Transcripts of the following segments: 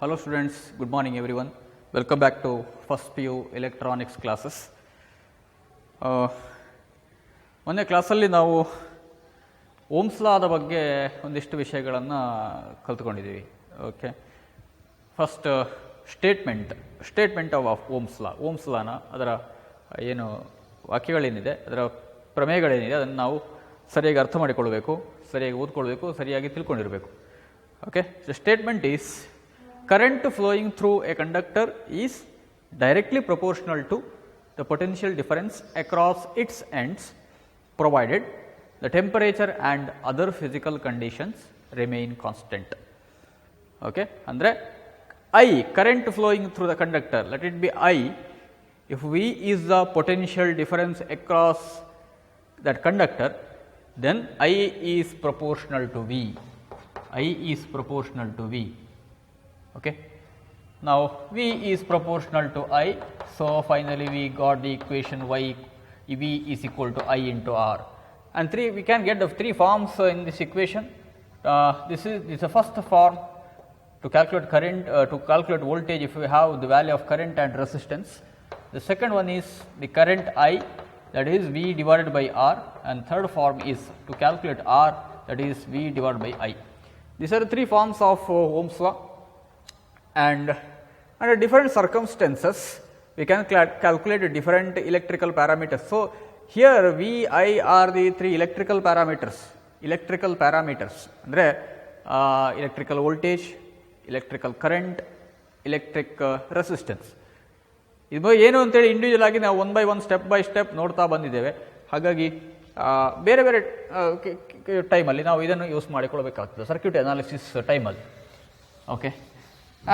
Hello students, good morning everyone. Welcome back to first PU electronics classes. ಮೊನ್ನೆ ಕ್ಲಾಸಲ್ಲಿ ನಾವು Ohm's ಲಾದ ಬಗ್ಗೆ ಒಂದಿಷ್ಟು ವಿಷಯಗಳನ್ನು ಕಲ್ತ್ಕೊಂಡಿದ್ದೀವಿ. Okay, first statement of Ohm's ಲಾನ ಅದರ ಏನು ವಾಕ್ಯಗಳೇನಿದೆ, ಅದರ ಪ್ರಮೇಯಗಳೇನಿದೆ ಅದನ್ನು ನಾವು ಸರಿಯಾಗಿ ಅರ್ಥ ಮಾಡಿಕೊಳ್ಬೇಕು, ಸರಿಯಾಗಿ ಓದ್ಕೊಳ್ಬೇಕು, ಸರಿಯಾಗಿ ತಿಳ್ಕೊಂಡಿರಬೇಕು. Okay, the statement is current flowing through a conductor is directly proportional to the potential difference across its ends provided the temperature and other physical conditions remain constant. Okay, andre I, current flowing through the conductor, let it be I, if V is the potential difference across that conductor, then I is proportional to V. I is proportional to V. Okay, now V is proportional to I, so finally we got the equation Y, V is equal to I into R, and we can get the three forms in this equation. This is the first form to calculate current, to calculate voltage if we have the value of current and resistance. The second one is the current I, that is V divided by R, and third form is to calculate R, that is V divided by I. These are the three forms of Ohm's law. And under different circumstances we can calculate different electrical parameters. So here V, I are the three electrical parameters andre electrical voltage, electrical current, electric resistance. ಇದು ಏನು ಅಂತೇಳಿ individual ಆಗಿ ನಾವು one by one step by step ನೋಡ್ತಾ ಬಂದಿದ್ದೇವೆ. ಹಾಗಾಗಿ ಬೇರೆ ಬೇರೆ ಟೈಮಲ್ಲಿ ನಾವು ಇದನ್ನು ಯೂಸ್ ಮಾಡಿಕೊಳ್ಬೇಕಾಗ್ತದೆ ಸರ್ಕ್ಯೂಟ್ ಅನಾಲಿಸಿಸ್ ಟೈಮಲ್ಲಿ. Okay,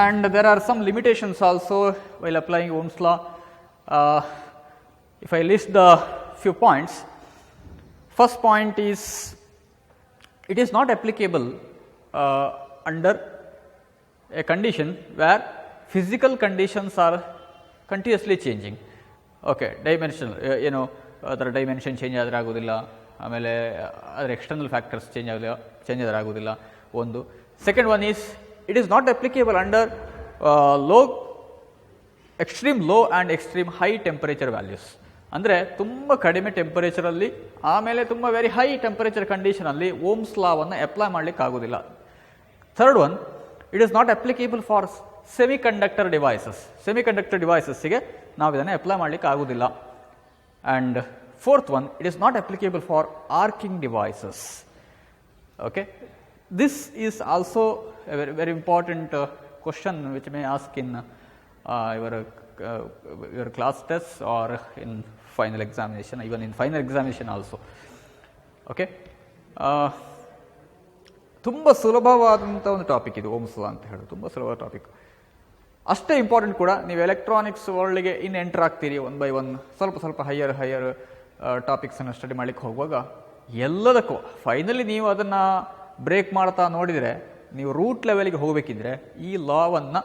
and there are some limitations also while applying Ohm's law. If I list the few points, first point is it is not applicable under a condition where physical conditions are continuously changing. Okay, dimensional, ಅದರ dimension change ಆದರೆ ಆಗೋದಿಲ್ಲ, ಆಮೇಲೆ ಅದರ external factors change ಆದರೆ ಆಗೋದಿಲ್ಲ ಒಂದು. Second one is it is not applicable under extreme low and extreme high temperature values. ಅಂದರೆ ತುಂಬ ಕಡಿಮೆ ಟೆಂಪರೇಚರಲ್ಲಿ ಆಮೇಲೆ ತುಂಬ ವೆರಿ ಹೈ ಟೆಂಪರೇಚರ್ ಕಂಡೀಷನಲ್ಲಿ ಓಮ್ಸ್ ಲಾವನ್ನು ಅಪ್ಲೈ ಮಾಡಲಿಕ್ಕೆ ಆಗೋದಿಲ್ಲ. Third one, it is not applicable for semiconductor ಡಿವೈಸಸ್ಸಿಗೆ ನಾವು ಇದನ್ನು ಅಪ್ಲೈ ಮಾಡಲಿಕ್ಕೆ ಆಗೋದಿಲ್ಲ. And fourth one, it is not applicable for arcing devices. Okay, this is also a very important question which may ask in your class tests or in final examination, even in final examination also. Okay, ತುಂಬ ಸುಲಭವಾದಂಥ ಒಂದು topic ಇದು Ohm's law ಅಂತ ಹೇಳೋದು, ತುಂಬ ಸುಲಭವಾದ topic, ಅಷ್ಟೇ important ಕೂಡ. ನೀವು ಎಲೆಕ್ಟ್ರಾನಿಕ್ಸ್ ವರ್ಲ್ಡ್ಗೆ ಇನ್ನು ಎಂಟರ್ ಆಗ್ತೀರಿ ಒನ್ ಬೈ ಒನ್, ಸ್ವಲ್ಪ ಹೈಯರ್ ಟಾಪಿಕ್ಸನ್ನು ಸ್ಟಡಿ ಮಾಡಲಿಕ್ಕೆ ಹೋಗುವಾಗ ಎಲ್ಲದಕ್ಕೂ ಫೈನಲಿ ನೀವು ಅದನ್ನು ಬ್ರೇಕ್ ಮಾಡ್ತಾ ನೋಡಿದರೆ, ನೀವು ರೂಟ್ ಲೆವೆಲ್ಗೆ ಹೋಗಬೇಕಿದ್ರೆ ಈ ಲಾವನ್ನು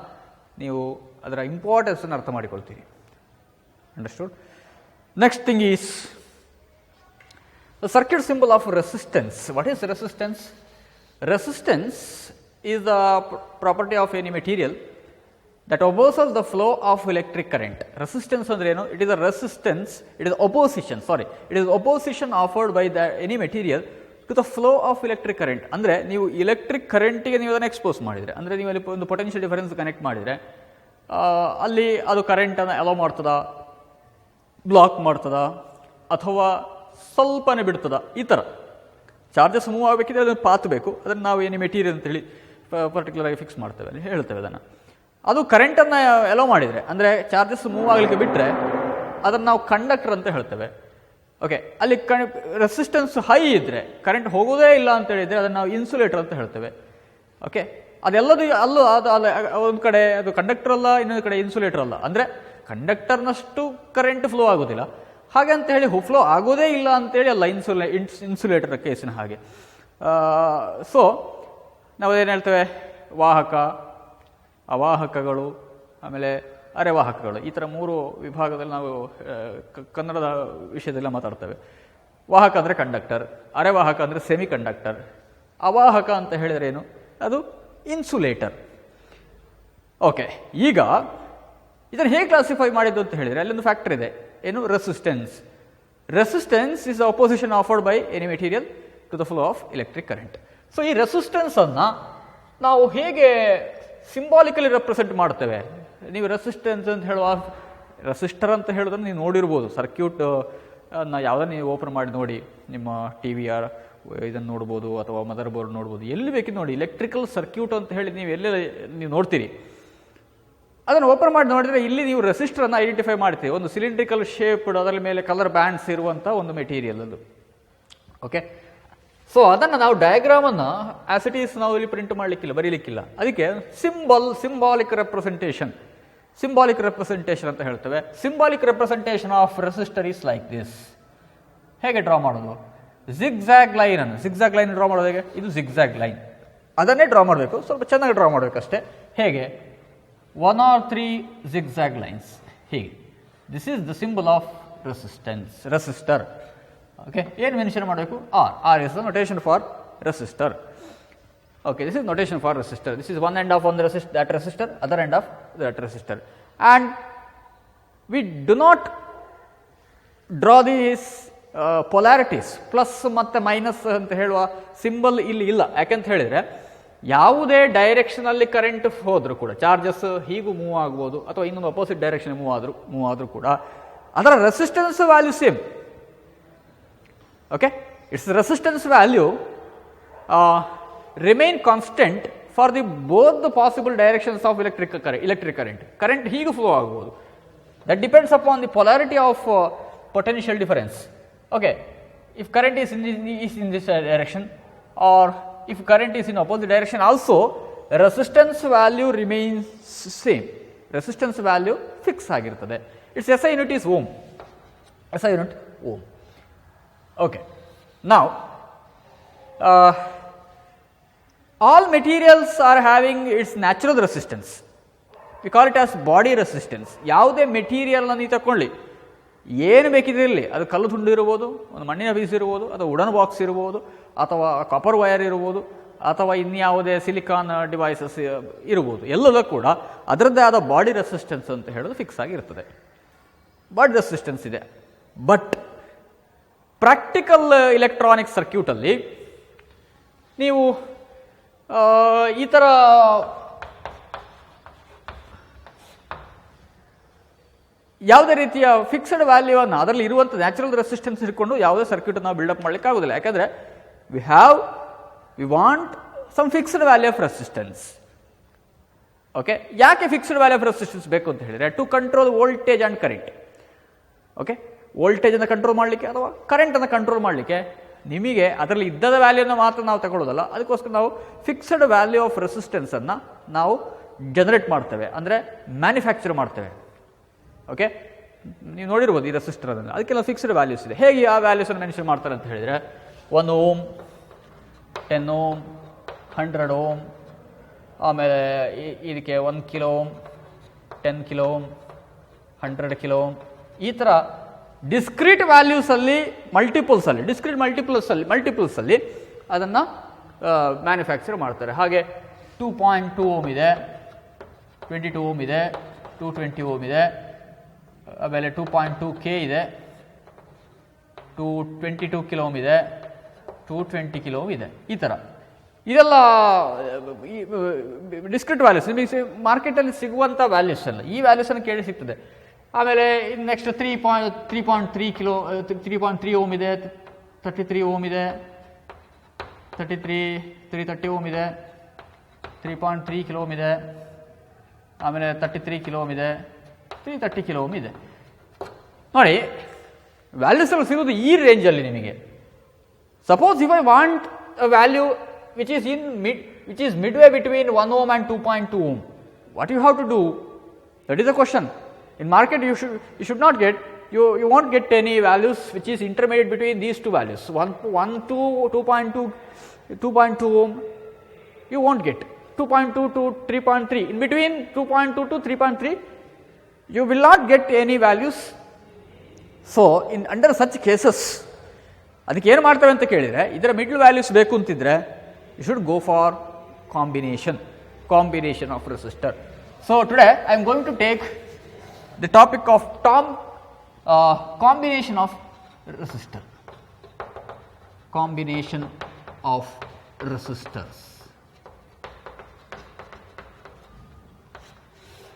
ನೀವು ಅದರ ಇಂಪಾರ್ಟೆನ್ಸನ್ನು ಅರ್ಥ ಮಾಡಿಕೊಳ್ತೀರಿ. Understood? Next thing is the circuit symbol of resistance. What is resistance? Resistance is the property of any material that opposes the flow of electric current. Resistance ಅಂದ್ರೆ ಏನು? It is a resistance, it is opposition offered by the any material to the flow of electric current. ಅಂದರೆ ನೀವು electric ಕರೆಂಟಿಗೆ ನೀವು ಅದನ್ನು expose ಮಾಡಿದರೆ, ಅಂದರೆ ನೀವು ಅಲ್ಲಿ ಒಂದು ಪೊಟೆನ್ಷಿಯಲ್ ಡಿಫರೆನ್ಸ್ ಕನೆಕ್ಟ್ ಮಾಡಿದರೆ ಅಲ್ಲಿ ಅದು ಕರೆಂಟನ್ನು ಅಲೋ ಮಾಡ್ತದಾ, ಬ್ಲಾಕ್ ಮಾಡ್ತದಾ, ಅಥವಾ ಸ್ವಲ್ಪನೇ ಬಿಡ್ತದಾ, ಈ ಥರ ಚಾರ್ಜಸ್ ಮೂವ್ ಆಗಬೇಕಿದ್ರೆ ಅದನ್ನು ಪಾತ್ ಬೇಕು, ಅದನ್ನು ನಾವು ಏನು ಮೆಟೀರಿಯಲ್ ಅಂತೇಳಿ ಪರ್ಟಿಕ್ಯುಲರ್ ಆಗಿ ಫಿಕ್ಸ್ ಮಾಡ್ತೇವೆ, ಅಲ್ಲಿ ಹೇಳ್ತೇವೆ ಅದನ್ನು. ಅದು ಕರೆಂಟನ್ನು ಅಲೋ ಮಾಡಿದರೆ, ಅಂದರೆ ಚಾರ್ಜಸ್ ಮೂವ್ ಆಗಲಿಕ್ಕೆ ಬಿಟ್ಟರೆ ಅದನ್ನು ನಾವು ಕಂಡಕ್ಟರ್ ಅಂತ ಹೇಳ್ತೇವೆ. ಓಕೆ, ಅಲ್ಲಿ ರೆಸಿಸ್ಟೆನ್ಸ್ ಹೈ ಇದ್ದರೆ, ಕರೆಂಟ್ ಹೋಗೋದೇ ಇಲ್ಲ ಅಂತ ಹೇಳಿದರೆ ಅದನ್ನು ನಾವು ಇನ್ಸುಲೇಟರ್ ಅಂತ ಹೇಳ್ತೇವೆ. ಓಕೆ, ಅದೆಲ್ಲದು ಅದು ಒಂದು ಕಡೆ ಅದು ಕಂಡಕ್ಟರ್ ಅಲ್ಲ, ಇನ್ನೊಂದು ಕಡೆ ಇನ್ಸುಲೇಟರ್ ಅಲ್ಲ. ಅಂದರೆ ಕಂಡಕ್ಟರ್ನಷ್ಟು ಕರೆಂಟ್ ಫ್ಲೋ ಆಗೋದಿಲ್ಲ, ಹಾಗೆ ಅಂತ ಹೇಳಿ ಫ್ಲೋ ಆಗೋದೇ ಇಲ್ಲ ಅಂತೇಳಿ ಅಲ್ಲ ಇನ್ಸುಲೇಟರ್ ಕೇಸಿನ ಹಾಗೆ. ಸೊ ನಾವು ಏನು ಹೇಳ್ತೇವೆ, ವಾಹಕ, ಅವಾಹಕಗಳು, ಆಮೇಲೆ ಅರೆವಾಹಕಗಳು, ಈ ಥರ ಮೂರು ವಿಭಾಗದಲ್ಲಿ ನಾವು ಕನ್ನಡದ ವಿಷಯದಲ್ಲ ಮಾತಾಡ್ತೇವೆ. ವಾಹಕ ಅಂದರೆ ಕಂಡಕ್ಟರ್, ಅರೆವಾಹಕ ಅಂದರೆ ಸೆಮಿ ಕಂಡಕ್ಟರ್, ಅವಾಹಕ ಅಂತ ಹೇಳಿದ್ರೆ ಏನು? ಅದು ಇನ್ಸುಲೇಟರ್. ಓಕೆ, ಈಗ ಇದನ್ನು ಹೇಗೆ ಕ್ಲಾಸಿಫೈ ಮಾಡಿದ್ದು ಅಂತ ಹೇಳಿದರೆ ಅಲ್ಲೊಂದು ಫ್ಯಾಕ್ಟರ್ ಇದೆ, ಏನು? Resistance. Resistance is the opposition offered by any material to the flow of electric current. So ಈ ರೆಸಿಸ್ಟೆನ್ಸನ್ನು ನಾವು ಹೇಗೆ ಸಿಂಬಾಲಿಕಲಿ ರೆಪ್ರೆಸೆಂಟ್ ಮಾಡ್ತೇವೆ? ನೀವು ರೆಸಿಸ್ಟೆನ್ಸ್ ಅಂತ ಹೇಳುವ, ರೆಸಿಸ್ಟರ್ ಅಂತ ಹೇಳೋದನ್ನು ನೀವು ನೋಡಿರ್ಬೋದು. ಸರ್ಕ್ಯೂಟ್ ಯಾವುದನ್ನು ನೀವು ಓಪನ್ ಮಾಡಿ ನೋಡಿ, ನಿಮ್ಮ ಟಿ ವಿಯ ಇದನ್ನು ನೋಡ್ಬೋದು ಅಥವಾ ಮದರ್ ಬೋರ್ಡ್ ನೋಡ್ಬೋದು, ಎಲ್ಲಿ ಬೇಕಿದ್ದು ನೋಡಿ. ಎಲೆಕ್ಟ್ರಿಕಲ್ ಸರ್ಕ್ಯೂಟ್ ಅಂತ ಹೇಳಿ ನೀವು ಎಲ್ಲೆಲ್ಲ ನೀವು ನೋಡ್ತೀರಿ. ಅದನ್ನು ಓಪನ್ ಮಾಡಿ ನೋಡಿದರೆ ಇಲ್ಲಿ ನೀವು ರೆಸಿಸ್ಟರನ್ನು ಐಡೆಂಟಿಫೈ ಮಾಡ್ತೀವಿ. ಒಂದು ಸಿಲಿಂಡ್ರಿಕಲ್ ಶೇಪ್ಡ್, ಅದರ ಮೇಲೆ ಕಲರ್ ಬ್ಯಾಂಡ್ಸ್ ಇರುವಂಥ ಒಂದು ಮೆಟೀರಿಯಲ್ ಅದು. ಓಕೆ, ಸೊ ಅದನ್ನು ನಾವು ಡಯಾಗ್ರಾಮನ್ನು ಆಸ್ ಇಟ್ ಈಸ್ ನಾವು ಇಲ್ಲಿ ಪ್ರಿಂಟ್ ಮಾಡಲಿಕ್ಕಿಲ್ಲ, ಬರೀಲಿಕ್ಕಿಲ್ಲ. ಅದಕ್ಕೆ ಸಿಂಬಾಲಿಕ್ ರೆಪ್ರೆಸೆಂಟೇಷನ್ ಅಂತ ಹೇಳ್ತೇವೆ. Symbolic representation of resistor is like this. ಹೇಗೆ ಡ್ರಾ ಮಾಡೋದು? ಜಿಗ್ಜ್ಯಾಗ್ ಲೈನ್ ಡ್ರಾ ಮಾಡೋದು ಹೇಗೆ? ಇದು ಜಿಗ್ಜ್ಯಾಗ್ ಲೈನ್, ಅದನ್ನೇ ಡ್ರಾ ಮಾಡಬೇಕು. ಸ್ವಲ್ಪ ಚೆನ್ನಾಗಿ ಡ್ರಾ ಮಾಡಬೇಕಷ್ಟೇ. ಹೇಗೆ? 1 or 3 zigzag lines. ಹೀಗೆ. This is the symbol of resistor. Okay, ಏನು ಮೆನ್ಷನ್ ಮಾಡಬೇಕು? R is the notation for resistor. Okay, this is notation for resistor. This is one end of that resistor, other end of that resistor. And we do not draw these polarities, plus ಮತ್ತು minus ಅಂತ ಹೇಳುವ symbol ಇಲ್ಲಿ ಇಲ್ಲ. ಯಾಕೆಂತ ಹೇಳಿದರೆ ಯಾವುದೇ ಡೈರೆಕ್ಷನಲ್ಲಿ current ಹೋದರೂ ಕೂಡ, ಚಾರ್ಜಸ್ ಹೀಗೂ ಮೂವ್ ಆಗ್ಬೋದು ಅಥವಾ ಇನ್ನೊಂದು ಅಪೋಸಿಟ್ ಡೈರೆಕ್ಷನ್ ಮೂವ್ ಆದರೂ ಕೂಡ ಅದರ resistance value same. Okay, it's resistance value remain constant for both the possible directions of electric current. Current ಹೀಗೆ ಫ್ಲೋ ಆಗ್ಬೋದು. That depends upon the polarity of potential difference. Okay, if current is in this direction, or if current is in opposite direction also, resistance value remains same. Resistance value fix ಆಗಿರ್ತದೆ. Its SI unit is ohm. SI unit ohm. Okay, now all materials are having its natural resistance. We call it as body resistance. ಯಾವುದೇ ಮೆಟೀರಿಯಲ್ನ ನೀವು ತಗೊಳ್ಳಿ, ಏನು ಬೇಕಿದಿರಲಿ, ಅದು ಕಲ್ಲು ತುಂಡು ಇರ್ಬೋದು, ಒಂದು ಮಣ್ಣಿನ ಪೀಸ್ ಇರ್ಬೋದು, ಅಥವಾ ವುಡನ್ ಬಾಕ್ಸ್ ಇರ್ಬೋದು, ಅಥವಾ ಕಾಪರ್ ವೈರ್ ಇರ್ಬೋದು, ಅಥವಾ ಇನ್ಯಾವುದೇ ಸಿಲಿಕಾನ್ ಡಿವೈಸಸ್ ಇರ್ಬೋದು, ಎಲ್ಲದೂ ಕೂಡ ಅದರದ್ದೇ ಆದ ಬಾಡಿ ರೆಸಿಸ್ಟೆನ್ಸ್ ಅಂತ ಹೇಳೋದು ಫಿಕ್ಸ್ ಆಗಿರ್ತದೆ. ಬಾಡಿ ರೆಸಿಸ್ಟೆನ್ಸ್ ಇದೆ. ಬಟ್ ಪ್ರಾಕ್ಟಿಕಲ್ ಎಲೆಕ್ಟ್ರಾನಿಕ್ ಸರ್ಕ್ಯೂಟಲ್ಲಿ ನೀವು ಈ ಥರ ಯಾವುದೇ ರೀತಿಯ ಫಿಕ್ಸ್ಡ್ ವ್ಯಾಲ್ಯೂವನ್ನು, ಅದರಲ್ಲಿ ಇರುವಂಥ ನ್ಯಾಚುರಲ್ ರೆಸಿಸ್ಟೆನ್ಸ್ ಇಟ್ಕೊಂಡು ಯಾವುದೇ ಸರ್ಕ್ಯೂಟ್ ನಾವು ಬಿಲ್ಡಪ್ ಮಾಡಲಿಕ್ಕೆ ಆಗೋದಿಲ್ಲ. ಯಾಕಂದರೆ we want some fixed value of resistance. Okay, ಯಾಕೆ ಫಿಕ್ಸ್ಡ್ ವ್ಯಾಲ್ಯೂ ಆಫ್ ರೆಸಿಸ್ಟೆನ್ಸ್ ಬೇಕು ಅಂತ ಹೇಳಿದರೆ, to control voltage and current. Okay, ವೋಲ್ಟೇಜನ್ನು ಕಂಟ್ರೋಲ್ ಮಾಡಲಿಕ್ಕೆ ಅಥವಾ ಕರೆಂಟನ್ನು ಕಂಟ್ರೋಲ್ ಮಾಡಲಿಕ್ಕೆ ನಿಮಗೆ ಅದರಲ್ಲಿ ಇದ್ದದ ವ್ಯಾಲ್ಯೂನ ಮಾತ್ರ ನಾವು ತಗೊಳ್ಳೋದಲ್ಲ. ಅದಕ್ಕೋಸ್ಕರ ನಾವು ಫಿಕ್ಸ್ಡ್ ವ್ಯಾಲ್ಯೂ ಆಫ್ ರೆಸಿಸ್ಟೆನ್ಸನ್ನು ನಾವು ಜನರೇಟ್ ಮಾಡ್ತೇವೆ, ಅಂದರೆ ಮ್ಯಾನುಫ್ಯಾಕ್ಚರ್ ಮಾಡ್ತೇವೆ. ಓಕೆ, ನೀವು ನೋಡಿರ್ಬೋದು ಈ ರೆಸಿಸ್ಟರ್ ಅದನ್ನು, ಅದಕ್ಕೆಲ್ಲ ಫಿಕ್ಸ್ಡ್ ವ್ಯಾಲ್ಯೂಸ್ ಇದೆ. ಹೇಗೆ ಆ ವ್ಯಾಲ್ಯೂಸನ್ನು ಮೆನ್ಷನ್ ಮಾಡ್ತಾರೆ ಅಂತ ಹೇಳಿದರೆ, 1 ಓಮ್, 10 ಓಮ್, 100 ಓಮ್, ಆಮೇಲೆ ಇದಕ್ಕೆ 1 kilo ohm, 10 kilo ohm, 100 kilo ohm, ಈ ಥರ ಡಿಸ್ಕ್ರೀಟ್ ವ್ಯಾಲ್ಯೂಸಲ್ಲಿ ಮಲ್ಟಿಪಲ್ಸಲ್ಲಿ ಅದನ್ನು ಮ್ಯಾನುಫ್ಯಾಕ್ಚರ್ ಮಾಡ್ತಾರೆ. ಹಾಗೆ 2.2 ಓಮ್ ಇದೆ, 22 ಓಮ್ ಇದೆ, 220 ಓಮ್ ಇದೆ, ಆಮೇಲೆ 2.2K ಇದೆ, 222 ಕಿಲೋ ಓಮ್ ಇದೆ, 220 ಕಿಲೋ ಓಮ್ ಇದೆ. ಈ ಥರ ಇದೆಲ್ಲ ಡಿಸ್ಕ್ರೀಟ್ ವ್ಯಾಲ್ಯೂಸ್, ನಿಮಗೆ ಮಾರ್ಕೆಟಲ್ಲಿ ಸಿಗುವಂಥ ವ್ಯಾಲ್ಯೂಸ್ ಅಲ್ಲ. ಈ ವ್ಯಾಲ್ಯೂಸನ್ನು ಕೇಳಿ ಸಿಗ್ತದೆ. ಆಮೇಲೆ ನೆಕ್ಸ್ಟ್ 3.3 ಓಮ್ ಇದೆ, 33 ಓಮ್ ಇದೆ, 330 ಓಮ್ ಇದೆ, 3.3 ಕಿಲೋ ಓಮ್ ಇದೆ, ಆಮೇಲೆ 33 ಕಿಲೋ ಓಮ್ ಇದೆ, 330 ಕಿಲೋ ಓಮ್ ಇದೆ. ನೋಡಿ, ವ್ಯಾಲ್ಯೂಸ್ ಎಲ್ಲ ಸಿಗೋದು ಈ ರೇಂಜಲ್ಲಿ ನಿಮಗೆ. Suppose if I want a value which is midway between 1 ohm and 2.2 ohm, what you have to do? That is the question. In market you should not get, you won't get any values which is intermediate between these two values, 1 to 2.2 ohm you won't get, 2.2 to 3.3, in between 2.2 to 3.3 you will not get any values. So under such cases ಅದಕ್ಕೆ ಏನು ಮಾಡ್ತೇವೆ ಅಂತ ಕೇಳಿದರೆ, ಇದರ middle values ಬೇಕು ಅಂತಿದ್ರೆ you should go for combination of resistor. So today I am going to take the topic of combination of resistor. Combination of resistors.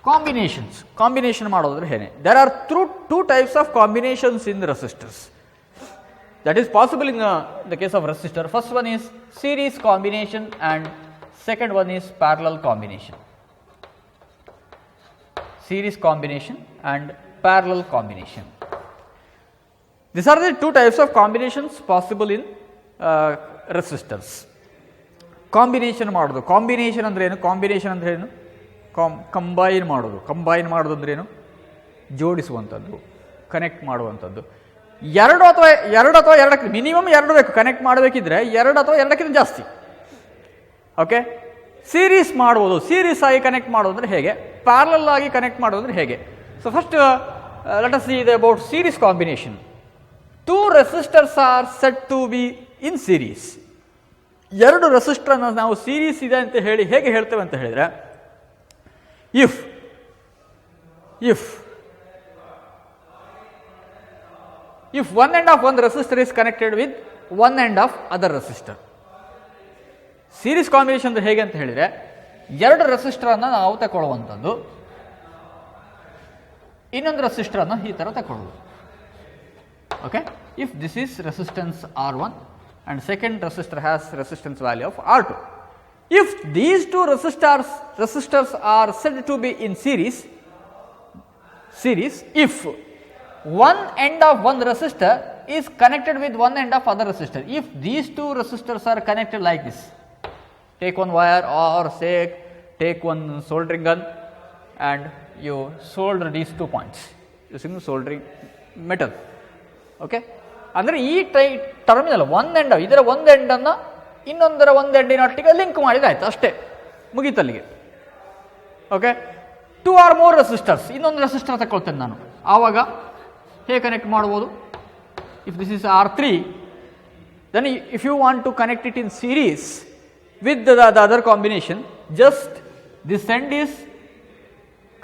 Combination ಮಾಡೋದ್ರೆ ಹೇಗೆ? There are two types of combinations in the resistors. That is possible in the case of resistor. First one is series combination and second one is parallel combination. Series combination and parallel combination. These are the two types of combinations possible in resistors. Combination ಮಾಡೋದು. Combination ಅಂದ್ರೆ ಏನು? Combination ಅಂದ್ರೆ ಏನು? Combine ಮಾಡೋದು. Combine ಮಾಡೋದು ಅಂದ್ರೆ ಏನು? ಜೋಡಿಸುವಂಥದ್ದು, connect ಮಾಡುವಂಥದ್ದು. ಎರಡು ಅಥವಾ ಎರಡಕ್ಕೆ ಮಿನಿಮಮ್ ಎರಡು ಬೇಕು. ಕನೆಕ್ಟ್ ಮಾಡಬೇಕಿದ್ರೆ ಎರಡು ಅಥವಾ ಎರಡಕ್ಕಿಂತ ಜಾಸ್ತಿ. ಓಕೆ, ಸೀರೀಸ್ ಮಾಡ್ಬೋದು. ಸೀರೀಸ್ ಆಗಿ ಕನೆಕ್ಟ್ ಮಾಡೋದಂದ್ರೆ ಹೇಗೆ? ಪ್ಯಾರಲಲ್ ಆಗಿ ಕನೆಕ್ಟ್ ಮಾಡೋದಂದ್ರೆ ಹೇಗೆ? So first let us see about series combination. Two resistors are set to be in series. ಎರಡು ರೆಸಿಸ್ಟರ್ ಅನ್ನು ನಾವು ಸೀರೀಸ್ ಇದೆ ಅಂತ ಹೇಳಿ ಹೇಗೆ ಹೇಳ್ತೇವೆ ಅಂತ ಹೇಳಿದ್ರೆ, if one end of one resistor is connected with one end of other resistor. Series combination ಅಂದ್ರೆ ಹೇಗೆ ಅಂತ ಹೇಳಿದ್ರೆ, ಎರಡು ರೆಸಿಸ್ಟರ್ ಅನ್ನು ನಾವು ತಗೊಳ್ಳುವಂಥದ್ದು, ಇನ್ನೊಂದು ರೆಸಿಸ್ಟರ್ ಅನ್ನು ಈ ತರ ತಗೊಳ್ಳೋದು. Okay, if this is resistance R1 and second resistor has resistance value of R2. If these two resistors are said to be in series, if one end of one resistor is connected with one end of other resistor, if these two resistors are connected like this, take one wire or say take one soldering gun and you solder these 2 points using soldering metal. Okay, ಅಂದರೆ ಈ terminal ಒಂದು ಇದರ ಒಂದು ಎಂಡನ್ನು ಇನ್ನೊಂದರ ಒಂದು ಎಂಡಿನೊಟ್ಟಿಗೆ link ಮಾಡಿದ್ರೆ ಆಯ್ತು, ಅಷ್ಟೇ, ಮುಗೀತಲ್ಲಿಗೆ. ಓಕೆ, 2 or more ರೆಸಿಸ್ಟರ್ಸ್, ಇನ್ನೊಂದು ರೆಸಿಸ್ಟರ್ ತಗೊಳ್ತೇನೆ ನಾನು. ಆವಾಗ ಹೇಗೆ ಕನೆಕ್ಟ್ ಮಾಡ್ಬೋದು? If this is R3, then if you want to connect it in series with the other combination, just this end is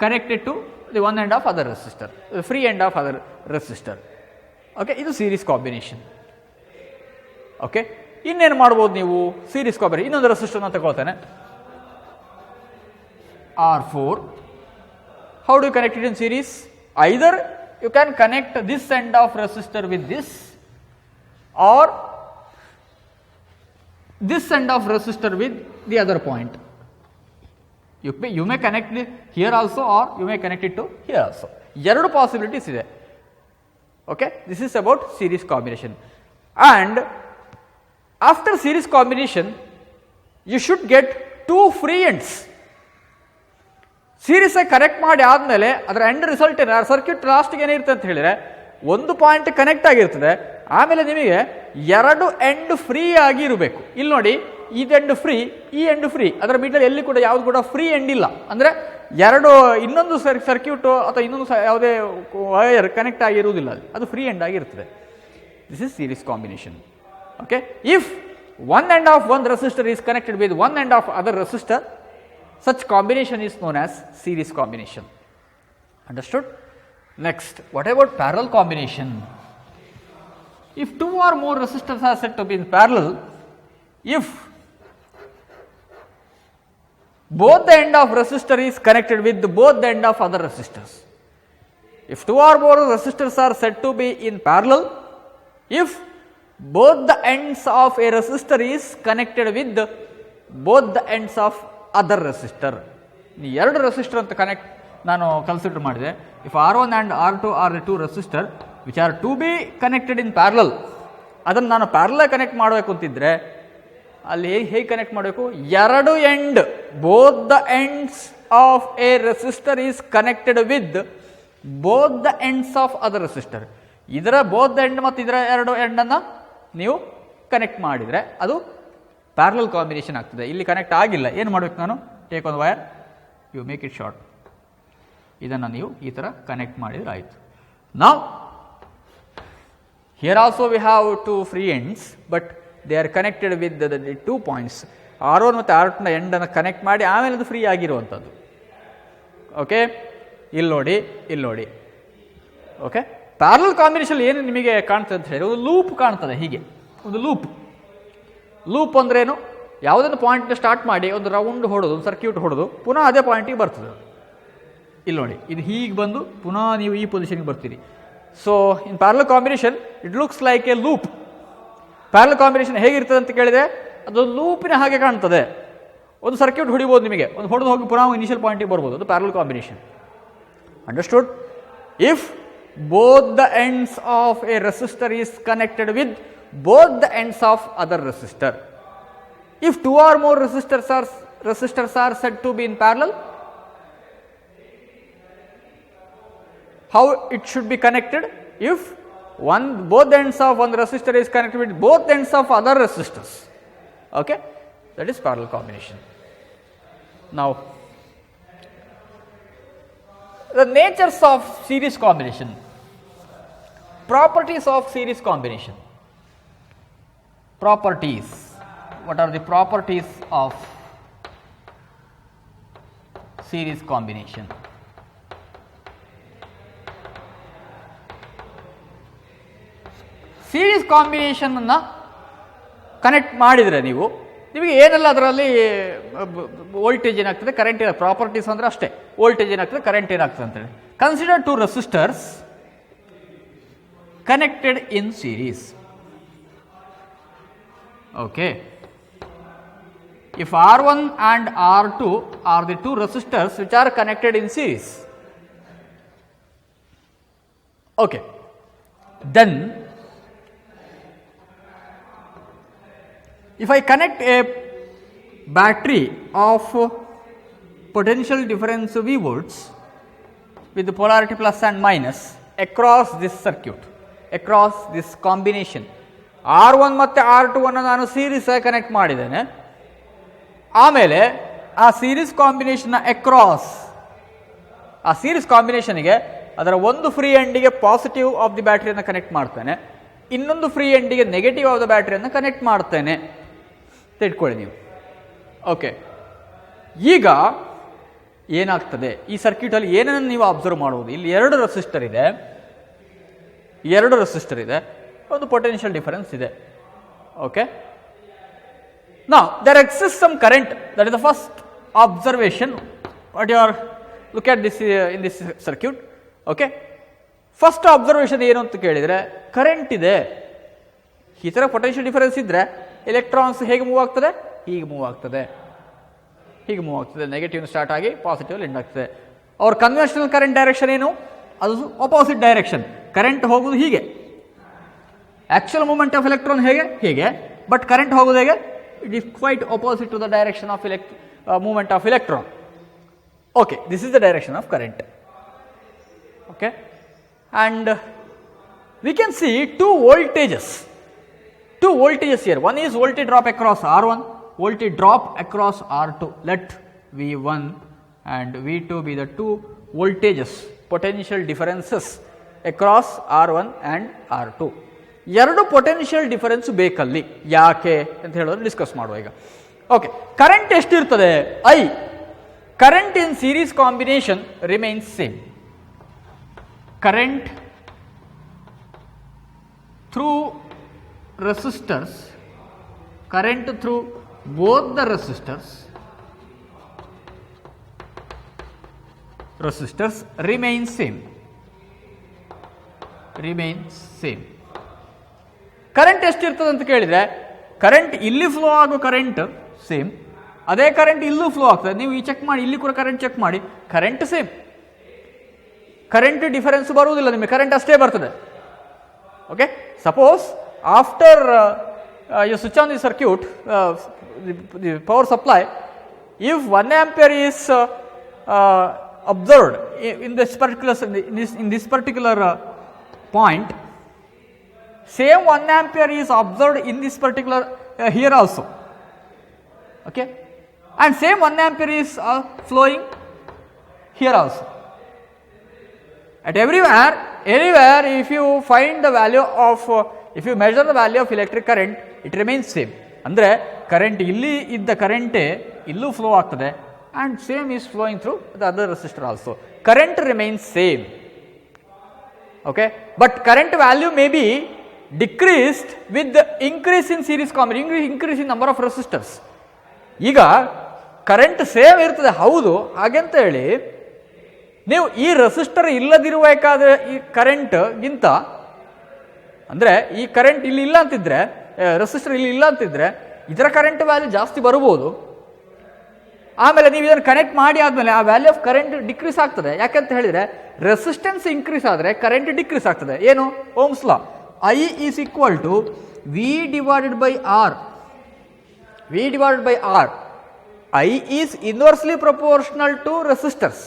connected to the one end of other resistor, free end of other resistor. Okay, ಇದು series combination. Okay, ಇನ್ನೇನು ಮಾಡ್ಬೋದು ನೀವು? Series combination ಇನ್ನೊಂದು ರೆಸಿಸ್ಟರ್ನ ತಗೊಳ್ತೇನೆ, R4. How do you connect it in series? Either you can connect this end of resistor with this, or this end of resistor with the other point. You may connect it here also, or you may connect it to here also. ಎರಡು possibilities ಇದೆ. Okay, this is about series combination. And after series combination, you should get two free ends. Series connect ಮಾಡಿ ಆದಮೇಲೆ ಅದರ end result circuit ಲಾಸ್ಟ್ಗೆ ಏನಿರುತ್ತೆ ಅಂತ ಹೇಳಿದ್ರೆ, ಒಂದು ಪಾಯಿಂಟ್ ಕನೆಕ್ಟ್ ಆಗಿರ್ತದೆ, ಆಮೇಲೆ ನಿಮಗೆ ಎರಡು ಎಂಡ್ ಫ್ರೀ ಆಗಿ ಇರಬೇಕು. ಇಲ್ಲಿ ನೋಡಿ, ಇದೆಂಡ್ ಫ್ರೀ, ಈ ಎಂಡ್ ಫ್ರೀ, ಅದರ ಮಿಡಲ್ ಎಲ್ಲಿ ಕೂಡ ಯಾವುದು ಕೂಡ ಫ್ರೀ ಎಂಡ್ ಇಲ್ಲ. ಅಂದರೆ ಎರಡು ಇನ್ನೊಂದು ಸರ್ಕ್ಯೂಟ್ ಅಥವಾ ಇನ್ನೊಂದು ಯಾವುದೇ ವೈರ್ ಕನೆಕ್ಟ್ ಆಗಿರುವುದಿಲ್ಲ, ಅದು ಫ್ರೀ ಎಂಡ್ ಆಗಿರ್ತದೆ. This is series combination. Okay, if one end of one resistor is connected with one end of other resistor, such combination is known as series combination. Understood? Next, what about parallel combination? If two or more resistors are said to be in parallel, if both the end of resistor is connected with both the end of other resistors. If two or more resistors are said to be in parallel, if both the ends of a resistor is connected with both the ends of other resistor. ಎರಡು resistor ಅಂತ connect ನಾನು consider ಮಾಡಿದೆ. If R1 and R2 are the two resistor which are to be connected in parallel, ಅದನ್ನು ನಾನು parallel connect ಮಾಡಬೇಕು ಅಂತಿದ್ರೆ ಅಲ್ಲಿ ಹೇಗೆ ಕನೆಕ್ಟ್ ಮಾಡಬೇಕು? ಎರಡು end, both the ends of A resistor is connected with both the ends of other resistor. ಇದರ both the end ಮತ್ತು ಇದರ ಎರಡು ಎಂಡನ್ನು ನೀವು ಕನೆಕ್ಟ್ ಮಾಡಿದರೆ ಅದು ಪ್ಯಾರಲಲ್ ಕಾಂಬಿನೇಷನ್ ಆಗ್ತದೆ. ಇಲ್ಲಿ ಕನೆಕ್ಟ್ ಆಗಿಲ್ಲ, ಏನು ಮಾಡಬೇಕು ನಾನು? Take one wire, you make it short, ಇದನ್ನು ನೀವು ಈ ಥರ ಕನೆಕ್ಟ್ ಮಾಡಿದರೆ ಆಯಿತು. ನಾವು here also we have two free ends, but they are connected with the 2 points. R1 ಮತ್ತು R2 ನ ಎಂಡನ್ನು ಕನೆಕ್ಟ್ ಮಾಡಿ ಆಮೇಲೆ ಅದು ಫ್ರೀ ಆಗಿರುವಂಥದ್ದು. ಓಕೆ, ಇಲ್ಲಿ ನೋಡಿ. ಓಕೆ, ಪ್ಯಾರಲಲ್ ಕಾಂಬಿನೇಷನ್ ಏನು ನಿಮಗೆ ಕಾಣ್ತದೆ ಅಂತ ಹೇಳಿ, ಒಂದು ಲೂಪ್ ಕಾಣ್ತದೆ. ಹೀಗೆ ಒಂದು ಲೂಪ್ ಅಂದ್ರೇನು? ಯಾವುದನ್ನು ಪಾಯಿಂಟ್ ಸ್ಟಾರ್ಟ್ ಮಾಡಿ ಒಂದು ರೌಂಡ್ ಹೊಡೋದು, ಒಂದು ಸರ್ಕ್ಯೂಟ್ ಹೊಡೋದು, ಪುನಃ ಅದೇ ಪಾಯಿಂಟಿಗೆ ಬರ್ತದೆ. ಇಲ್ಲಿ ನೋಡಿ, ಇದು ಹೀಗೆ ಬಂದು ಪುನಃ ನೀವು ಈ ಪೊಸಿಷನ್ಗೆ ಬರ್ತೀರಿ. So in parallel combination it looks like A loop. Parallel combination ಹೇಗಿರ್ತದೆ ಅಂತ ಕೇಳಿದರೆ ಅದೊಂದು ಲೂಪಿನ ಹಾಗೆ ಕಾಣ್ತದೆ. ಒಂದು ಸರ್ಕ್ಯೂಟ್ ಹೊಡಿಬೋದು ನಿಮಗೆ, ಒಂದು ಹೊಡೆದು ಹೋಗಿ ಪುನಃ ಇನಿಷಿಯಲ್ ಪಾಯಿಂಟಿಗೆ ಬರ್ಬೋದು. ಅದು parallel combination. Understood? If both the ends of a resistor is connected with both the ends of other resistor. If two or more resistors are said to be in parallel, how it should be connected? If both ends of one resistor is connected with both ends of other resistors. Okay, that is parallel combination. Now the natures of series combination, properties of series combination. Properties. What are the properties of series combination? Series combination ಅನ್ನು connect ಮಾಡಿದರೆ ನಿಮಗೆ ಏನೆಲ್ಲ ಅದರಲ್ಲಿ voltage ಏನಾಗ್ತದೆ, current properties ಅಂದರೆ ಅಷ್ಟೇ. Voltage ಏನಾಗ್ತದೆ, current ಏನಾಗ್ತದೆ ಅಂತೇಳಿ. Consider two resistors connected in series. Okay, if R1 and R2 are the two resistors which are connected in series. Okay, then if I connect a battery of potential difference V volts with the polarity plus and minus across this circuit, across this combination, R1 ಮತ್ತು R2 ಅನ್ನು ನಾನು series ಆಗಿ connect ಮಾಡಿದ್ದೇನೆ. ಆಮೇಲೆ ಆ series ಕಾಂಬಿನೇಷನ್ನ across, ಆ series ಕಾಂಬಿನೇಷನ್ಗೆ ಅದರ ಒಂದು ಫ್ರೀ ಎಂಡಿಗೆ ಪಾಸಿಟಿವ್ ಆಫ್ ದಿ ಬ್ಯಾಟರಿಯನ್ನು ಕನೆಕ್ಟ್ ಮಾಡ್ತೇನೆ, ಇನ್ನೊಂದು ಫ್ರೀ ಎಂಡಿಗೆ ನೆಗೆಟಿವ್ ಆಫ್ ದ ಬ್ಯಾಟರಿಯನ್ನು ಕನೆಕ್ಟ್ ಮಾಡ್ತೇನೆ ತಿಳ್ಕೊಳ್ಳಿ ನೀವು. ಓಕೆ, ಈಗ ಏನಾಗ್ತದೆ ಈ ಸರ್ಕ್ಯೂಟಲ್ಲಿ ಏನನ್ನು ನೀವು ಅಬ್ಸರ್ವ್ ಮಾಡುವುದು? ಇಲ್ಲಿ ಎರಡು ರೆಸಿಸ್ಟರ್ ಇದೆ, ಒಂದು ಪೊಟೆನ್ಷಿಯಲ್ ಡಿಫರೆನ್ಸ್ ಇದೆ. Okay, now there exists some current. That is the first observation what you are look at this in this circuit. Okay, first observation ಏನು ಅಂತ ಕೇಳಿದರೆ, ಕರೆಂಟ್ ಇದೆ. ಈ ಥರ ಪೊಟೆನ್ಷಿಯಲ್ ಡಿಫರೆನ್ಸ್ ಇದ್ದರೆ ಎಲೆಕ್ಟ್ರಾನ್ಸ್ ಹೇಗೆ ಮೂವ್ ಆಗ್ತದೆ? ಹೀಗೆ ಮೂವ್ ಆಗ್ತದೆ. ನೆಗೆಟಿವ್ ಸ್ಟಾರ್ಟ್ ಆಗಿ ಪಾಸಿಟಿವ್ ಎಂಡ್ ಆಗ್ತದೆ. ಅವ್ರ ಕನ್ವೆನ್ಷನಲ್ ಕರೆಂಟ್ ಡೈರೆಕ್ಷನ್ ಏನು? ಅದು ಆಪೋಸಿಟ್ ಡೈರೆಕ್ಷನ್. ಕರೆಂಟ್ ಹೋಗುವುದು ಹೀಗೆ, ಆಕ್ಚುಯಲ್ ಮೂವ್ಮೆಂಟ್ ಆಫ್ ಎಲೆಕ್ಟ್ರಾನ್ ಹೇಗೆ, ಬಟ್ ಕರೆಂಟ್ ಹೋಗೋದು ಹೇಗೆ? It is quite opposite to the direction of movement of electron. Okay, this is the direction of current. Okay, and we can see two voltages here. One is voltage drop across R1, voltage drop across R2. Let V1 and V2 be the two voltages, potential differences across R1 and R2. ಎರಡು potential difference ಬೇಕಲ್ಲಿ. ಯಾಕೆ ಅಂತ ಹೇಳೋದು discuss ಮಾಡುವ ಈಗ. Okay, current ಎಷ್ಟಿರ್ತದೆ? I. Current in series combination remains same. current through resistors, current through both the resistors remains same. Current ಎಷ್ಟಿರ್ತದೆ ಅಂತ ಕೇಳಿದರೆ, ಕರೆಂಟ್ ಇಲ್ಲಿ ಫ್ಲೋ ಆಗೋ ಕರೆಂಟ್ ಸೇಮ್, ಅದೇ ಕರೆಂಟ್ ಇಲ್ಲೂ ಫ್ಲೋ ಆಗ್ತದೆ. ನೀವು ಈ ಚೆಕ್ ಮಾಡಿ, ಇಲ್ಲಿ ಕೂಡ ಕರೆಂಟ್ ಚೆಕ್ ಮಾಡಿ, ಕರೆಂಟ್ ಸೇಮ್. ಕರೆಂಟ್ ಡಿಫರೆನ್ಸ್ ಬರುವುದಿಲ್ಲ ನಿಮಗೆ, ಕರೆಂಟ್ ಅಷ್ಟೇ ಬರ್ತದೆ. Okay, suppose after you switch on the circuit, the power supply, if 1 ampere is observed in this particular point, same 1 ampere is observed in this particular here also. Okay, and same 1 ampere is flowing here also. At anywhere if you find the value of if you measure the value of electric current, it remains same. ಅಂದರೆ current ಇಲ್ಲಿ ಇದ್ದ ಕರೆಂಟೇ ಇಲ್ಲೂ flow ಆಗ್ತದೆ, and same is flowing through the other resistor also. Current remains same. Okay, but current value may be decreased with the increase in series combination, increase in number of resistors. ಈಗ current same ಇರ್ತದೆ, ಹೌದು. ಹಾಗೆಂತ ಹೇಳಿ ನೀವು ಈ resistor ಇಲ್ಲದಿರಬೇಕಾದ ಈ ಕರೆಂಟ್ಗಿಂತ, ಅಂದರೆ ಈ current ಇಲ್ಲಿ ಇಲ್ಲ ಅಂತಿದ್ರೆ, ರೆಸಿಸ್ಟರ್ ಇಲ್ಲಿ ಇಲ್ಲ ಅಂತಿದ್ರೆ ಇದರ ಕರೆಂಟ್ ವ್ಯಾಲ್ಯೂ ಜಾಸ್ತಿ ಬರ್ಬೋದು. ಆಮೇಲೆ ನೀವು ಇದನ್ನು ಕನೆಕ್ಟ್ ಮಾಡಿ ಆದಮೇಲೆ ಆ ವ್ಯಾಲ್ಯೂ ಆಫ್ ಕರೆಂಟ್ ಡಿಕ್ರೀಸ್ ಆಗ್ತದೆ. ಯಾಕಂತ ಹೇಳಿದರೆ ರೆಸಿಸ್ಟೆನ್ಸ್ ಇನ್ಕ್ರೀಸ್ ಆದರೆ ಕರೆಂಟ್ ಡಿಕ್ರೀಸ್ ಆಗ್ತದೆ. ಏನು? Ohm's law, I is equal to V divided by R. V divided by R. I is inversely proportional to resistors.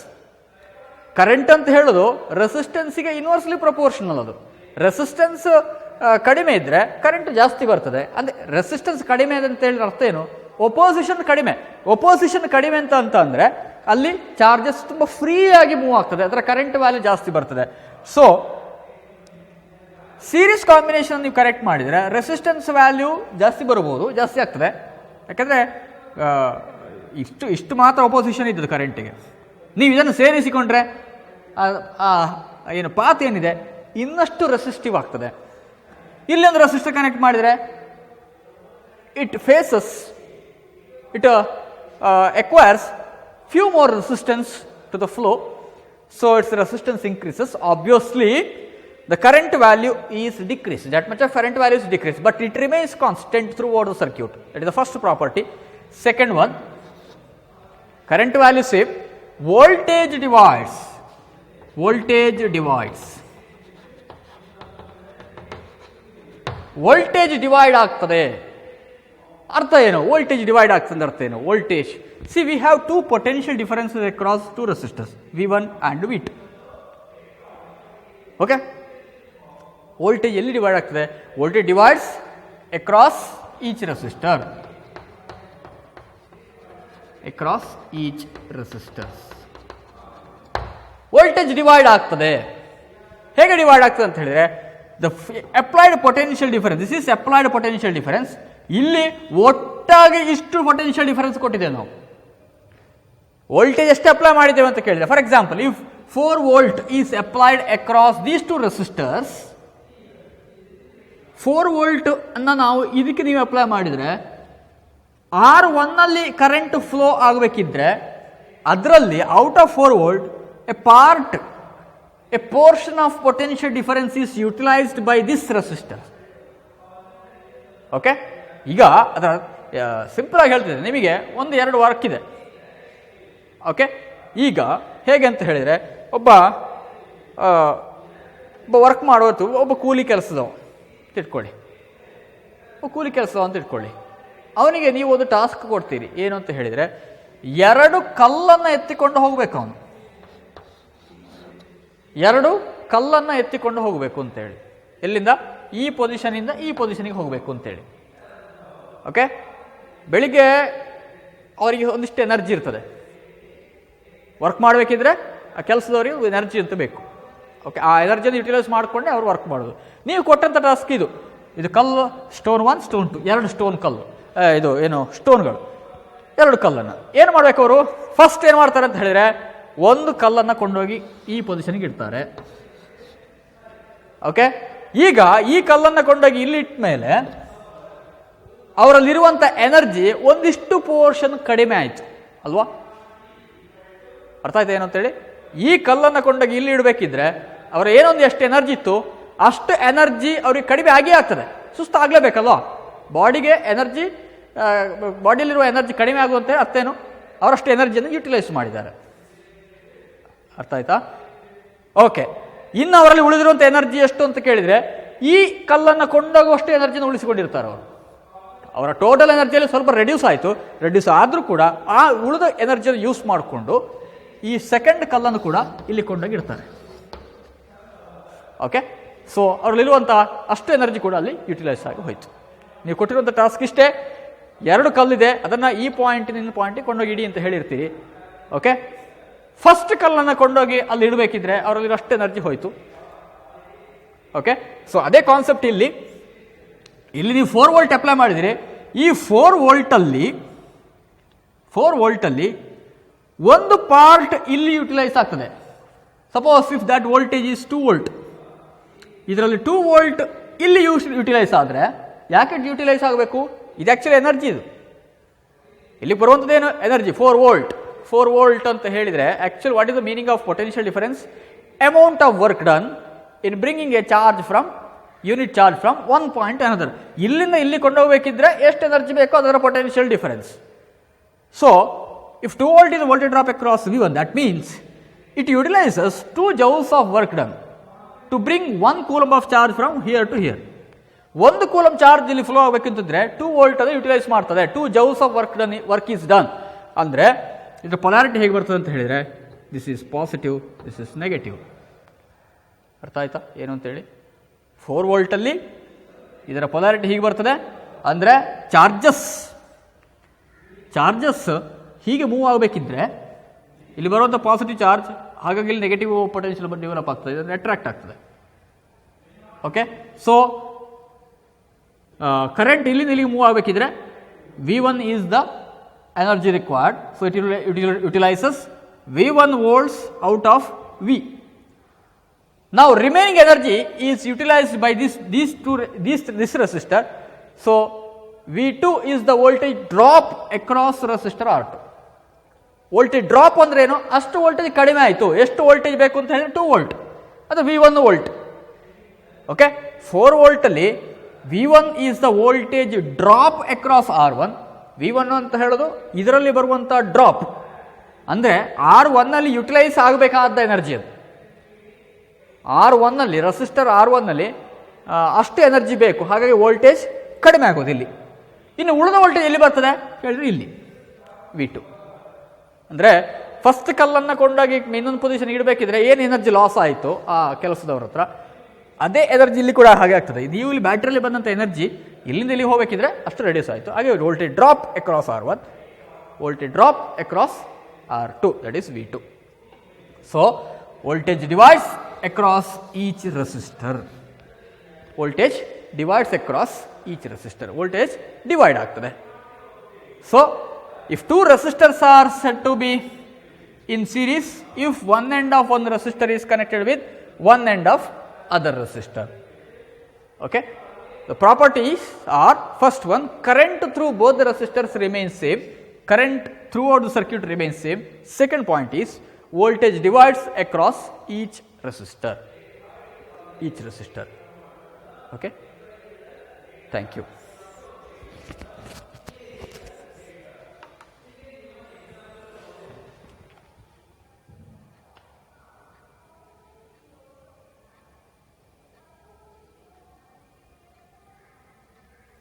Current ಅಂತ ಹೇಳೋದು ರೆಸಿಸ್ಟೆನ್ಸ್ಗೆ ಇನ್ವರ್ಸ್ಲಿ ಪ್ರಪೋರ್ಷನಲ್. ಅದು resistance ಕಡಿಮೆ ಇದ್ದರೆ ಕರೆಂಟ್ ಜಾಸ್ತಿ ಬರ್ತದೆ. ಅಂದರೆ ರೆಸಿಸ್ಟೆನ್ಸ್ ಕಡಿಮೆ ಇದೆ ಅಂತ ಹೇಳಿದ್ರೆ ಅರ್ಥ ಏನು? ಒಪೋಸಿಷನ್ ಕಡಿಮೆ. ಒಪೋಸಿಷನ್ ಕಡಿಮೆ ಅಂತ ಅಂದರೆ ಅಲ್ಲಿ ಚಾರ್ಜಸ್ ತುಂಬ ಫ್ರೀಯಾಗಿ ಮೂವ್ ಆಗ್ತದೆ, ಅದರ ಕರೆಂಟ್ ವ್ಯಾಲ್ಯೂ ಜಾಸ್ತಿ ಬರ್ತದೆ. ಸೊ ಸೀರೀಸ್ ಕಾಂಬಿನೇಷನ್ ನೀವು ಕರೆಕ್ಟ್ ಮಾಡಿದರೆ ರೆಸಿಸ್ಟೆನ್ಸ್ ವ್ಯಾಲ್ಯೂ ಜಾಸ್ತಿ ಬರ್ಬೋದು, ಜಾಸ್ತಿ ಆಗ್ತದೆ. ಯಾಕಂದರೆ ಇಷ್ಟು ಮಾತ್ರ ಒಪೋಸಿಷನ್ ಇದ್ದದ್ದು ಕರೆಂಟಿಗೆ. ನೀವು ಇದನ್ನು ಸೇರಿಸಿಕೊಂಡ್ರೆ ಏನು ಪಾತ್ ಏನಿದೆ ಇನ್ನಷ್ಟು ರೆಸಿಸ್ಟಿವ್ ಆಗ್ತದೆ. ಇಲ್ಲೊಂದು ರೆಸಿಸ್ಟರ್ ಕನೆಕ್ಟ್ ಮಾಡಿದರೆ it acquires few more resistance to the flow, so its resistance increases. Obviously the current value is decreased, that much of current value is decreased, but it remains constant throughout the circuit. That is the first property. Second one, current value same, voltage divides. Voltage divide ಆಗ್ತದೆ. ಅರ್ಥ ಏನು? Voltage divide ಆಗ್ತದೆ ಅರ್ಥ ಏನು? Voltage, C we have two potential differences across two resistors, V1 and V2. Okay, voltage ಎಲ್ಲಿ divide ಆಗ್ತದೆ? Voltage divides across each resistor. Voltage divide ಆಗ್ತದೆ. ಹೇಗೆ ಡಿವೈಡ್ ಆಗ್ತದೆ ಅಂತ ಹೇಳಿದ್ರೆ, the applied potential difference, this is applied potential difference. ಇಲ್ಲಿ ಒಟ್ಟಾಗಿ ಇಷ್ಟು ಪೊಟೆನ್ಷಿಯಲ್ ಡಿಫರೆನ್ಸ್ ಕೊಟ್ಟಿದ್ದೇವೆ ನಾವು. ವೋಲ್ಟೇಜ್ ಎಷ್ಟು ಅಪ್ಲೈ ಮಾಡಿದ್ದೇವೆ ಅಂತ ಕೇಳಿದ್ರೆ, for example if 4 volt is applied across these two resistors, 4 volt ಅನ್ನ ನಾವು ಇದಕ್ಕೆ ನೀವು ಅಪ್ಲೈ ಮಾಡಿದರೆ R1 ಅಲ್ಲಿ ಕರೆಂಟ್ ಫ್ಲೋ ಆಗಬೇಕಿದ್ರೆ ಅದರಲ್ಲಿ out of 4 volt a portion of potential difference is utilized by this resistor. Okay, ಈಗ ಅದರ ಸಿಂಪಲ್ ಆಗಿ ಹೇಳ್ತಿದ್ದೆ ನಿಮಗೆ, 1-2 ವರ್ಕ್ ಇದೆ. ಓಕೆ, ಈಗ ಹೇಗೆ ಅಂತ ಹೇಳಿದರೆ, ಒಬ್ಬ ವರ್ಕ್ ಮಾಡೋದು, ಒಬ್ಬ ಕೂಲಿ ಕೆಲಸದವ ತಿಳ್ಕೊಳ್ಳಿ, ಅವನಿಗೆ ನೀವು ಒಂದು ಟಾಸ್ಕ್ ಕೊಡ್ತೀರಿ. ಏನು ಅಂತ ಹೇಳಿದರೆ, 2 ಕಲ್ಲನ್ನು ಎತ್ತಿಕೊಂಡು ಹೋಗಬೇಕು. ಅವನು 2 ಕಲ್ಲನ್ನು ಎತ್ತಿಕೊಂಡು ಹೋಗಬೇಕು ಅಂತೇಳಿ, ಎಲ್ಲಿಂದ? ಈ ಪೊಸಿಷನಿಂದ ಈ ಪೊಸಿಷನಿಗೆ ಹೋಗಬೇಕು ಅಂತೇಳಿ. ಓಕೆ, ಬೆಳಿಗ್ಗೆ ಅವರಿಗೆ ಒಂದಿಷ್ಟು ಎನರ್ಜಿ ಇರ್ತದೆ, ವರ್ಕ್ ಮಾಡಬೇಕಿದ್ರೆ ಆ ಕೆಲಸದವರಿಗೆ ಎನರ್ಜಿ ಅಂತ ಬೇಕು. ಓಕೆ, ಆ ಎನರ್ಜಿಯನ್ನು ಯುಟಿಲೈಸ್ ಮಾಡಿಕೊಂಡೆ ಅವ್ರು ವರ್ಕ್ ಮಾಡೋದು. ನೀವು ಕೊಟ್ಟಂಥ ಟಾಸ್ಕ್ ಇದು ಕಲ್ಲು, ಸ್ಟೋನ್ 1 ಸ್ಟೋನ್ 2, 2 ಸ್ಟೋನ್ ಕಲ್ಲು, ಇದು ಏನು ಸ್ಟೋನ್ಗಳು, 2 ಕಲ್ಲನ್ನು ಏನು ಮಾಡಬೇಕು ಅವರು? ಫಸ್ಟ್ ಏನು ಮಾಡ್ತಾರೆ ಅಂತ ಹೇಳಿದರೆ, 1 ಕಲ್ಲನ್ನು ಕೊಂಡೋಗಿ ಈ ಪೊಸಿಷನ್ಗೆ ಇಡ್ತಾರೆ. ಓಕೆ, ಈಗ ಈ ಕಲ್ಲನ್ನು ಕೊಂಡೋಗಿ ಇಲ್ಲಿ ಇಟ್ಟ ಮೇಲೆ ಅವರಲ್ಲಿರುವಂಥ ಎನರ್ಜಿ ಒಂದಿಷ್ಟು ಪೋರ್ಷನ್ ಕಡಿಮೆ ಆಯಿತು ಅಲ್ವಾ? ಅರ್ಥ ಆಯ್ತಾ ಏನು ಅಂತೇಳಿ? ಈ ಕಲ್ಲನ್ನು ಕೊಂಡೋಗಿ ಇಲ್ಲಿ ಇಡಬೇಕಿದ್ರೆ ಅವರ ಏನೊಂದು ಎಷ್ಟು ಎನರ್ಜಿ ಇತ್ತು ಅಷ್ಟು ಎನರ್ಜಿ ಅವ್ರಿಗೆ ಕಡಿಮೆ ಆಗೇ ಆಗ್ತದೆ. ಸುಸ್ತು ಆಗಲೇಬೇಕಲ್ವಾ? ಬಾಡಿಗೆ ಎನರ್ಜಿ, ಬಾಡಿಯಲ್ಲಿರುವ ಎನರ್ಜಿ ಕಡಿಮೆ ಆಗುವಂತೆ ಅರ್ಥೇನು? ಅವರಷ್ಟು ಎನರ್ಜಿಯನ್ನು ಯುಟಿಲೈಸ್ ಮಾಡಿದ್ದಾರೆ. ಅರ್ಥ ಆಯ್ತಾ? ಓಕೆ, ಇನ್ನು ಅವರಲ್ಲಿ ಉಳಿದಿರುವಂಥ ಎನರ್ಜಿ ಎಷ್ಟು ಅಂತ ಕೇಳಿದರೆ, ಈ ಕಲ್ಲನ್ನು ಕೊಂಡೋಗುವಷ್ಟು ಎನರ್ಜಿನ ಉಳಿಸಿಕೊಂಡಿರ್ತಾರೆ ಅವರು. ಅವರ ಟೋಟಲ್ ಎನರ್ಜಿಯಲ್ಲಿ ಸ್ವಲ್ಪ ರೆಡ್ಯೂಸ್ ಆದರೂ ಕೂಡ ಆ ಉಳಿದ ಎನರ್ಜಿಯನ್ನು ಯೂಸ್ ಮಾಡಿಕೊಂಡು ಈ ಸೆಕೆಂಡ್ ಕಲ್ಲನ್ನು ಕೂಡ ಇಲ್ಲಿ ಕೊಂಡೋಗಿ ಇಡ್ತಾರೆ. ಓಕೆ, ಸೊ ಅವರಲ್ಲಿರುವಂಥ ಅಷ್ಟು ಎನರ್ಜಿ ಕೂಡ ಅಲ್ಲಿ ಯುಟಿಲೈಸ್ ಆಗಿ ಹೋಯಿತು. ನೀವು ಕೊಟ್ಟಿರುವಂಥ ಟಾಸ್ಕ್ ಇಷ್ಟೇ, 2 ಕಲ್ಲಿದೆ, ಅದನ್ನು ಈ ಪಾಯಿಂಟಿನಿಂದ ಪಾಯಿಂಟಿಗೆ ಕೊಂಡೋಗಿ ಇಡಿ ಅಂತ ಹೇಳಿರ್ತೀರಿ. ಓಕೆ, ಫಸ್ಟ್ ಕಲ್ಲನ್ನು ಕೊಂಡೋಗಿ ಅಲ್ಲಿ ಇಡಬೇಕಿದ್ರೆ ಅವರಲ್ಲಿ ಅಷ್ಟು ಎನರ್ಜಿ ಹೋಯಿತು. ಓಕೆ, ಸೊ ಅದೇ ಕಾನ್ಸೆಪ್ಟ್ ಇಲ್ಲಿ ನೀವು 4 ವೋಲ್ಟ್ ಅಪ್ಲೈ ಮಾಡಿದರೆ, ಈ 4 ವೋಲ್ಟಲ್ಲಿ ಒಂದು ಪಾರ್ಟ್ ಇಲ್ಲಿ ಯುಟಿಲೈಸ್ ಆಗ್ತದೆ. Suppose if that voltage is 2 volt, ಇದರಲ್ಲಿ 2 ವೋಲ್ಟ್ ಇಲ್ಲಿ ಯುಟಿಲೈಸ್ ಆದರೆ ಯಾಕೆ ಯುಟಿಲೈಸ್ ಆಗಬೇಕು? ಇದು ಆ್ಯಕ್ಚುಲಿ ಎನರ್ಜಿ. ಇದು ಇಲ್ಲಿ ಬರುವಂಥದ್ದೇನು ಎನರ್ಜಿ 4 ವೋಲ್ಟ್ ಅಂತ ಹೇಳಿದರೆ actually what is the meaning of potential difference? Amount of work done in bringing A charge from unit charge from one point another. ಇಲ್ಲಿಂದ ಇಲ್ಲಿ ಕೊಂಡೋಗ್ಬೇಕಿದ್ರೆ ಎಷ್ಟು ಎನರ್ಜಿ ಬೇಕೋ ಅದರ potential difference. So if 2 volt is the voltage drop across V1, that means it utilizes 2 joules of work done to bring 1 coulomb of charge from here to here. 1 coulomb charge ಇಲ್ಲಿ flow ಆಗಬೇಕಂತಂದ್ರೆ 2 volt ಅನ್ನು utilise ಮಾಡ್ತದೆ. 2 joules of work is done. ಅಂದರೆ ಇದರ polarity ಹೇಗೆ ಬರ್ತದೆ ಅಂತ ಹೇಳಿದರೆ this is positive, this is negative. ಅರ್ಥ ಆಯ್ತಾ ಏನು ಅಂತೇಳಿ? 4 ವೋಲ್ಟಲ್ಲಿ ಇದರ ಪೊಲಾರಿಟಿ ಹೀಗೆ ಬರ್ತದೆ. ಅಂದರೆ ಚಾರ್ಜಸ್ ಹೀಗೆ ಮೂವ್ ಆಗಬೇಕಿದ್ರೆ ಇಲ್ಲಿ ಬರುವಂಥ ಪಾಸಿಟಿವ್ ಚಾರ್ಜ್, ಹಾಗಾಗಿ ಇಲ್ಲಿ ನೆಗೆಟಿವ್ ಪೊಟೆನ್ಷಿಯಲ್ ಡೆವಲಪ್ ಆಗ್ತದೆ, ಇದನ್ನು ಅಟ್ರಾಕ್ಟ್ ಆಗ್ತದೆ. ಓಕೆ, ಸೊ ಕರೆಂಟ್ ಇಲ್ಲಿಂದ ಇಲ್ಲಿಗೆ ಮೂವ್ ಆಗಬೇಕಿದ್ರೆ V1 is the energy required. So it utilizes V1 volts out of V. Now remaining energy is utilized by this resistor. So V2 is the voltage drop across resistor R2. Voltage drop ಅಂದ್ರೆ ಏನು? ಅಷ್ಟು voltage ಕಡಿಮೆ ಆಯಿತು. ಎಷ್ಟು voltage ಬೇಕು ಅಂತ ಹೇಳಿದ್ರೆ 2 volt, ಅದು V1 volt. Okay, 4 ವೋಲ್ಟಲ್ಲಿ V1 is the voltage drop across R1. V1 ಅಂತ ಹೇಳೋದು ಇದರಲ್ಲಿ ಬರುವಂಥ ಡ್ರಾಪ್, ಅಂದರೆ R1ನಲ್ಲಿ ಯುಟಿಲೈಸ್ ಆಗಬೇಕಾದ ಎನರ್ಜಿ ಅದು. R1ನಲ್ಲಿ ರೆಸಿಸ್ಟರ್ R1ನಲ್ಲಿ ಅಷ್ಟು ಎನರ್ಜಿ ಬೇಕು, ಹಾಗಾಗಿ ವೋಲ್ಟೇಜ್ ಕಡಿಮೆ ಆಗೋದು ಇಲ್ಲಿ. ಇನ್ನು ಉಳಿದ ವೋಲ್ಟೇಜ್ ಎಲ್ಲಿ ಬರ್ತದೆ ಹೇಳಿದ್ರೆ ಇಲ್ಲಿ V2. ಅಂದರೆ ಫಸ್ಟ್ ಕಲ್ಲನ್ನು ಕೊಂಡಾಗಿ ಇನ್ನೊಂದು ಪೊಸಿಷನ್ ಇಡಬೇಕಿದ್ರೆ ಏನು ಎನರ್ಜಿ ಲಾಸ್ ಆಯಿತು ಆ ಕೆಲಸದವ್ರ ಹತ್ರ, ಅದೇ ಎನರ್ಜಿ ಇಲ್ಲಿ ಕೂಡ ಹಾಗೆ ಆಗ್ತದೆ. ಇದು ಇಲ್ಲಿ ಬ್ಯಾಟ್ರಿಯಲ್ಲಿ ಬಂದಂಥ ಎನರ್ಜಿ ಇಲ್ಲಿಂದ ಇಲ್ಲಿ ಹೋಗಬೇಕಿದ್ರೆ ಅಷ್ಟು ರೆಡ್ಯೂಸ್ ಆಯಿತು. ಹಾಗೆ voltage drop across R1, voltage drop across R2, that is V2. So voltage divides across each resistor. Voltage divides across each resistor, voltage divide ಆಗ್ತದೆ. So if 2 resistors are said to be in series, if one end of one resistor is connected with one end of other resistor. Okay, the properties are: first one, current through both the resistors remains same, current throughout the circuit remains same. Second point is voltage divides across each resistor. Okay, thank you.